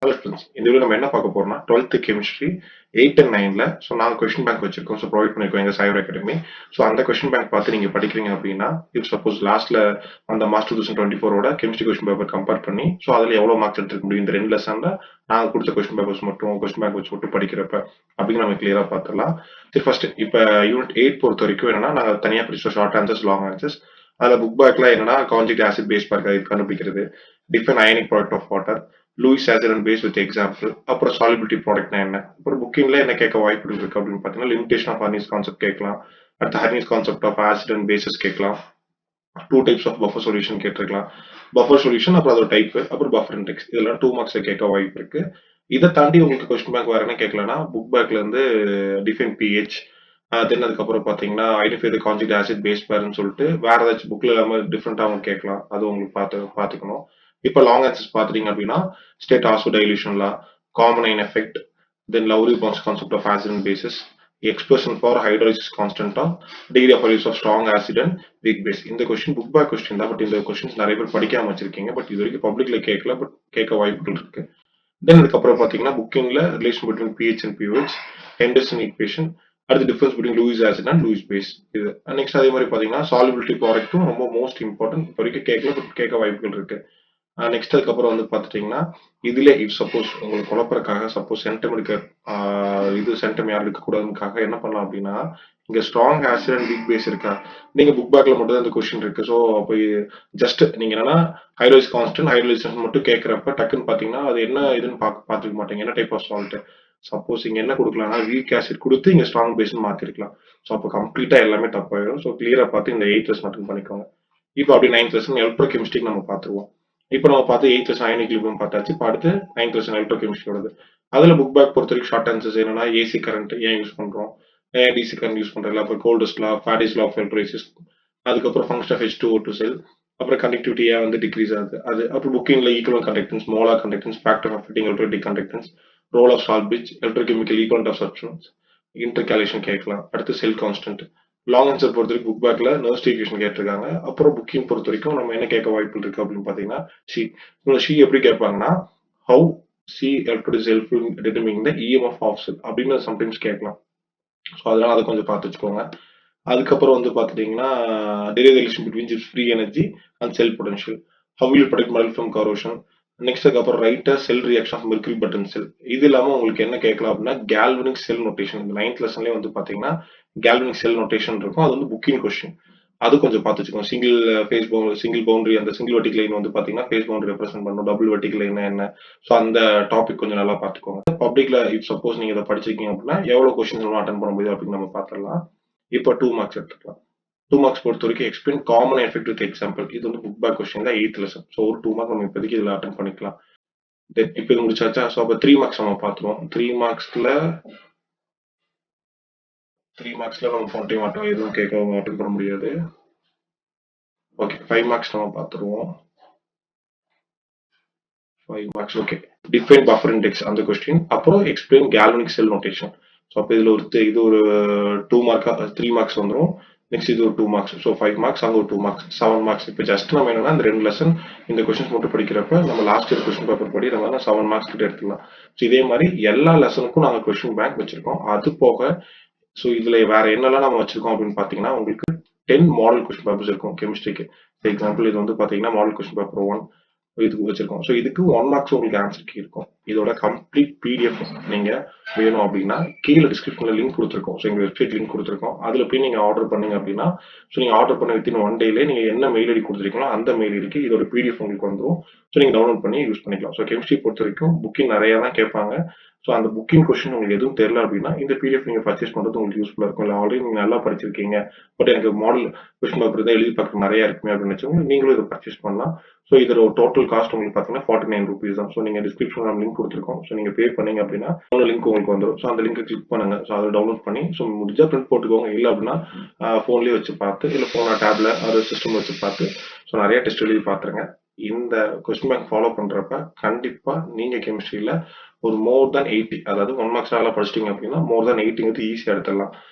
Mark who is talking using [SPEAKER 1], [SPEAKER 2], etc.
[SPEAKER 1] Hello students, இந்த video நம்ம என்ன பார்க்க போறோம்னா 12th கெமிஸ்ட்ரி 8 and 9ல ஸோ நாங்கள் கொஸ்டின் பேங்க் வச்சிருக்கோம். ஸோ ப்ரொவைட் பண்ணிருக்கோம் எங்க சைபர் அகாடமி. ஸோ அந்த கொஸ்டின் பேங்க் பார்த்து நீங்க படிக்கிறீங்க அப்படின்னா, இப் சப்போஸ் லாஸ்ட்ல அந்த மார்ச் 2024ஓட கெமிஸ்ட்ரி கொஸ்டின் பேப்பர் கம்பேர் பண்ணி ஸோ அதில் எவ்வளோ மார்க்ஸ் எடுத்துக்க முடியும் இந்த 2 லெசன்ல நாங்கள் கொடுத்த கொஸ்டின் பேப்பர்ஸ் மட்டும் கொஸ்டின் பேங்க் வச்சு மட்டும் படிக்கிறப்ப அப்படின்னு நம்ம கிளியரா பார்த்துடலாம். சரி, ஃபர்ஸ்ட் இப்போ யூனிட் 8 பொறுத்த வரைக்கும் என்னன்னா நாங்கள் தனியாக பிடிச்ச ஷார்ட் ஆன்சர்ஸ், லாங் ஆன்சர்ஸ். அதில் புக் பேக்ல என்னன்னா கான்ஜுகேட் ஆசிட் பேஸ் பார்க்க கண்டுபிடிக்கிறது, define ionic product of water, Lewis acid and base with example, அப்புறம் சாலிபிலிட்டி ப்ராடக்ட்னா என்ன, அப்புறம் புக்கிங்ல என்ன கேட்க வாய்ப்புகள் இருக்கு அப்படின்னு பார்த்தீங்கன்னா லிமிடேஷன் ஆஃப் ஹர்னிஸ் கான்செப்ட் கேட்கலாம், அடுத்து Arrhenius concept of acid and bases கேட்கலாம், two types of buffer solution கேட்டிருக்கலாம், பஃபர் சொல்யூஷன் அப்புறம் அதோட டைப், அப்புறம் பஃபர் இண்டெக்ஸ், இதெல்லாம் 2 மார்க்ஸ்ல கேட்க வாய்ப்பு இருக்கு. இதை தாண்டி உங்களுக்கு கொஸ்டின் பேங்க் வேற என்ன கேட்கலன்னா புக் பேக்ல இருந்து டிஃபைன் பிஹெச், தென் அதுக்கப்புறம் பார்த்தீங்கன்னா identify the conjugate acid base பேர்னு சொல்லிட்டு வேற ஏதாச்சும் புக்ல இல்லாம டிஃப்ரெண்டாகவும் கேட்கலாம். அது உங்களுக்கு பார்த்துக்கணும். இப்போ லாங் ஆன்சர்ஸ் பார்த்துட்டீங்க அப்படின்னா ஸ்டேட் ஆசோ dilution law, common ion effect, then Lowry Bronsted concept of acid and bases, expression for hydrolysis constant of degree of use of strong acid and weak base. இந்த கொஸ்டின் புக் பேக் கொஸ்டின் தான், but இந்த questions நிறைய பேர் படிக்காம வச்சிருக்கீங்க. But இது வரைக்கும் பப்ளிக்ல கேட்கல, பட் கேட்க வாய்ப்புகள் இருக்கு. தென் அதுக்கப்புறம் பார்த்தீங்கன்னா புக்கிங்ல relation between pH and pH, Henderson equation, அடுத்து difference between Lewis acid and Lewis base. இது நெக்ஸ்ட் அதே மாதிரி பார்த்தீங்கன்னா சாலிபிலிட்டி ப்ராடக்ட்டும் ரொம்ப மோஸ்ட் இம்பார்ட்டன்ட். இப்போ வரைக்கும் கேட்கல, பட் கேட்க வாய்ப்புகள் இருக்கு. நெக்ஸ்ட் அதுக்கப்புறம் வந்து பார்த்துட்டீங்கன்னா இதுல இஃப் சப்போஸ் உங்களுக்கு குழப்பறக்காக சப்போஸ் சென்டம் எடுக்க இது சென்டம் யாரும் எடுக்கக்கூடாதுக்காக என்ன பண்ணலாம் அப்படின்னா இங்க strong acid and weak base இருக்கா, நீங்க புக் பேக்ல மட்டும் தான் இந்த கொஸ்டின் இருக்கு. ஸோ அப்போ ஜஸ்ட் நீங்க என்னன்னா ஹைட்ரோலிஸ் கான்ஸ்டன்ட் ஹைட்ரோலிசேஷன் மட்டும் கேட்கறப்ப டக்குன்னு பாத்தீங்கன்னா அது என்ன இதுன்னு பார்த்துக்க மாட்டீங்க, என்ன டைப் ஆஃப் சால்ட். சப்போஸ் இங்க என்ன கொடுக்கலாம்னா வீக் ஆசிட் கொடுத்து இங்க ஸ்ட்ராங் பேஸ் மாத்திருக்கலாம். ஸோ அப்போ கம்ப்ளீட்டா எல்லாமே தப்பாயிடும். ஸோ கிளியரா பார்த்து இந்த 8th லெசன் மட்டும் பண்ணிக்கோங்க. இப்போ அப்படி 9th லெசன் எலக்ட்ரோ கெமிஸ்ட்ரிக்கு நம்ம பார்த்துருவோம். இப்போ நம்ம பார்த்து 8th லெசன் அயனிக் ஈக்குலிபிரியம் பார்த்தாச்சு. இப்போ அடுத்து 9th லெசன் எலக்ட்ரோ கெமிஸ்ட்ரியோடது. அதுல புக் பேக் பொறுத்த வரைக்கும் ஷார்ட் ஆன்சர்ஸ் என்னன்னா ஏசி கரண்ட் ஏன் யூஸ் பண்றோம், ஏன் டிசி கரண்ட் யூஸ் பண்றோம், அப்புறம் Kohlrausch's law, Faraday's law of electrolysis, அதுக்கப்புறம் ஃபங்க்ஷன் ஆஃப் H2O2 செல், அப்புறம் கண்டக்டிவிட்டி ஏன் வந்து டிக்ரீஸ் ஆகுது அது, அப்புறம் புக்கிங்ல equal conductance, molar conductance, factor of fitting electrolytic conductance, role of salt bridge, electrochemical equivalent of substance, intercalation கேட்கலாம். அடுத்து செல் கான்ஸ்டன்ட். லாங் ஆன்சர் பொறுத்த வரைக்கும் புக் பேக்ல நர்ஸ்ட் ஈக்குவேஷன் கேட்டிருக்காங்க. அப்புறம் புக்கிங் பொறுத்த வரைக்கும் நம்ம என்ன கேட்க வாய்ப்பு இருக்கு அப்படின்னு பாத்தீங்கன்னா சி. சி எப்படி கேட்பாங்கன்னா how C electrode is helpful in determining the EMF of cell அப்படின்னு சம்டைம்ஸ் கேட்கலாம். ஸோ அதனால அதை கொஞ்சம் பார்த்து வச்சுக்கோங்க. அதுக்கப்புறம் வந்து பார்த்துட்டீங்கன்னா derivation between free energy and cell potential, how will protect metal from corrosion. Next அதுக்கப்புறம் writer cell reaction of mercury button cell. இது இல்லாமல் உங்களுக்கு என்ன கேட்கலாம் அப்படின்னா கேல்வனிக் செல் நோட்டேஷன். இந்த 9th லெசன்லேயே வந்து பார்த்தீங்கன்னா கேல்வனிக் செல் நோட்டேஷன் இருக்கும். அது வந்து புக்கிங் கொஸ்டின். அது கொஞ்சம் பார்த்து வச்சுக்கோங்க. சிங்கிள் பவுண்டரி அந்த சிங்கிள் வெர்டிகல் லைன் வந்து பார்த்தீங்கன்னா ஃபேஸ் பவுண்டரி ரெப்ரசென்ட் பண்ணணும். டபுள் வெர்டிகல் லைன் என்ன, ஸோ அந்த டாபிக் கொஞ்சம் நல்லா பார்த்துக்கோங்க. பப்ளிக்ல இப் சப்போஸ் நீங்க இதை படிச்சிருக்கீங்க அப்படின்னா எவ்வளவு கொஸ்டின்ஸ் அட்டன் பண்ண முடியும் அப்படின்னு நம்ம பார்த்துடலாம். இப்போ 2 மார்க்ஸ் எடுத்துக்கலாம். 2 மார்க்ஸ் பொறுத்த வரைக்கும் explain common effect with example. இது வந்து புக் பேக் கொஸ்டின் தான் 8th லெசன். ஸோ ஒரு 2 மார்க் நம்ம இப்போதைக்கு இதில் அட்டன் பண்ணிக்கலாம். தென் இப்போ இது முடிச்சாச்சா. ஸோ அப்போ 3 மார்க்ஸ் நம்ம பார்த்துருவோம். 3 மார்க்ஸ்ல நம்ம போன்ட்டையும் மாட்டோம், எதுவும் கேட்க அட்டன் பண்ண முடியாது. ஓகே, 5 மார்க்ஸ் நம்ம பார்த்துருவோம். 5 marks okay. Define buffer index அந்த கொஸ்டின், அப்புறம் explain galvanic cell notation. So அப்போ இதில் இது ஒரு 2 மார்க்கா 3 மார்க்ஸ் வந்துடும். நெக்ஸ்ட் இது ஒரு 2 மார்க்ஸ். ஸோ 5 மார்க்ஸ், அங்கே ஒரு 2 மார்க்ஸ், 7 மார்க்ஸ். இப்போ ஜஸ்ட் நம்ம என்னன்னா இந்த 2 லெசன் இந்த கொஸ்டின்ஸ் மட்டும் படிக்கிறப்ப நம்ம லாஸ்ட் இயர் கொஸ்டின் பேப்பர் படி நம்ம 7 மார்க்ஸ் கிட்ட எடுத்துக்கலாம். ஸோ இதே மாதிரி எல்லா லெசனுக்கும் நாங்கள் கொஸ்டின் பேங்க் வச்சிருக்கோம். அது போக ஸோ இதுல வேற என்னெல்லாம் நம்ம வச்சிருக்கோம் அப்படின்னு பாத்தீங்கன்னா உங்களுக்கு 10 மாடல் கொஸ்டின் பேப்பர்ஸ் இருக்கும் கெமிஸ்ட்ரிக்கு. ஃபார் எக்ஸாம்பிள் இது வந்து பாத்தீங்கன்னா மாடல் கொஸ்டின் பேப்பர் 1 இதுக்கு வச்சிருக்கோம். ஸோ இதுக்கு 1 மார்க்ஸ் உங்களுக்கு ஆன்சர் கீ இருக்கும். இதோட கம்ப்ளீட் பிடிஎஃப் நீங்க வேணும் அப்படின்னா கீழே டிஸ்கிரிப்ஷன்ல லிங்க் கொடுத்துருக்கோம். ஸோ எங்க வெப்சைட் லிங்க் கொடுத்துருக்கோம். அதுல போய் நீங்க ஆர்டர் பண்ணீங்க அப்படின்னா ஸோ நீங்க ஆர்டர் பண்ண வித்தின் 1 டேல நீங்க என்ன மெயில் ஐடி கொடுத்துருக்கீங்களோ அந்த மெயில் ஐடிக்கு இதோட பிடிஎஃப் உங்களுக்கு வந்துடும். ஸோ நீங்க டவுன்லோட் பண்ணி யூஸ் பண்ணிக்கலாம். ஸோ கெமிஸ்ட்ரி பொறுத்த வரைக்கும் புக்கிங் நிறைய தான் கேட்பாங்க. ஸோ அந்த புக்கிங் கொஸ்டின் உங்களுக்கு எதுவும் தெரியல அப்படின்னா இந்த பிடிஎஃப் நீங்க பர்ச்சேஸ் பண்றது உங்களுக்கு யூஸ்ஃபுல்லா இருக்கும். இல்லை ஆல்ரெடி நீங்க நல்லா படிச்சிருக்கீங்க, பட் எனக்கு மாடல் கொஸ்டின் பேப்பர் தான் எழுதி பார்க்க நிறைய இருக்குமே அப்படின்னு வச்சவங்க நீங்களும் இதை பர்ச்சேஸ் பண்ணலாம். ஸோ இதோட டோட்டல் காஸ்ட் உங்களுக்கு பார்த்தீங்கன்னா 49 rupees தான். ஸோ நீங்க டிஸ்கிரிப்ஷன்ல லிங்க் கொடுத்துருக்கோம். ஸோ நீங்க பே பண்ணீங்க அப்படின்னா லிங்க் உங்களுக்கு வந்துடும். ஸோ அந்த லிங்க் கிளிக் பண்ணுங்க. ஸோ அதை டவுன்லோட் பண்ணி ஸோ முடிஞ்சா பிரிண்ட் போட்டுக்கோங்க. இல்லை அப்படின்னா ஃபோன்லேயே வச்சு பார்த்து, இல்லை ஃபோன் டேப்ல அது சிஸ்டம் வச்சு பார்த்து ஸோ நிறைய டெஸ்ட் எழுதி பார்த்துருங்க. இந்த கொஸ்டின் பேங்க் ஃபாலோ பண்றப்ப கண்டிப்பா நீங்க கெமிஸ்ட்ரியில ஒரு மோர் தேன் 80, அதாவது 1 மார்க்ஸ் நல்லா படிச்சிட்டீங்க அப்படின்னா மோர் தேன் 80 ஈஸியா எடுத்துடலாம்.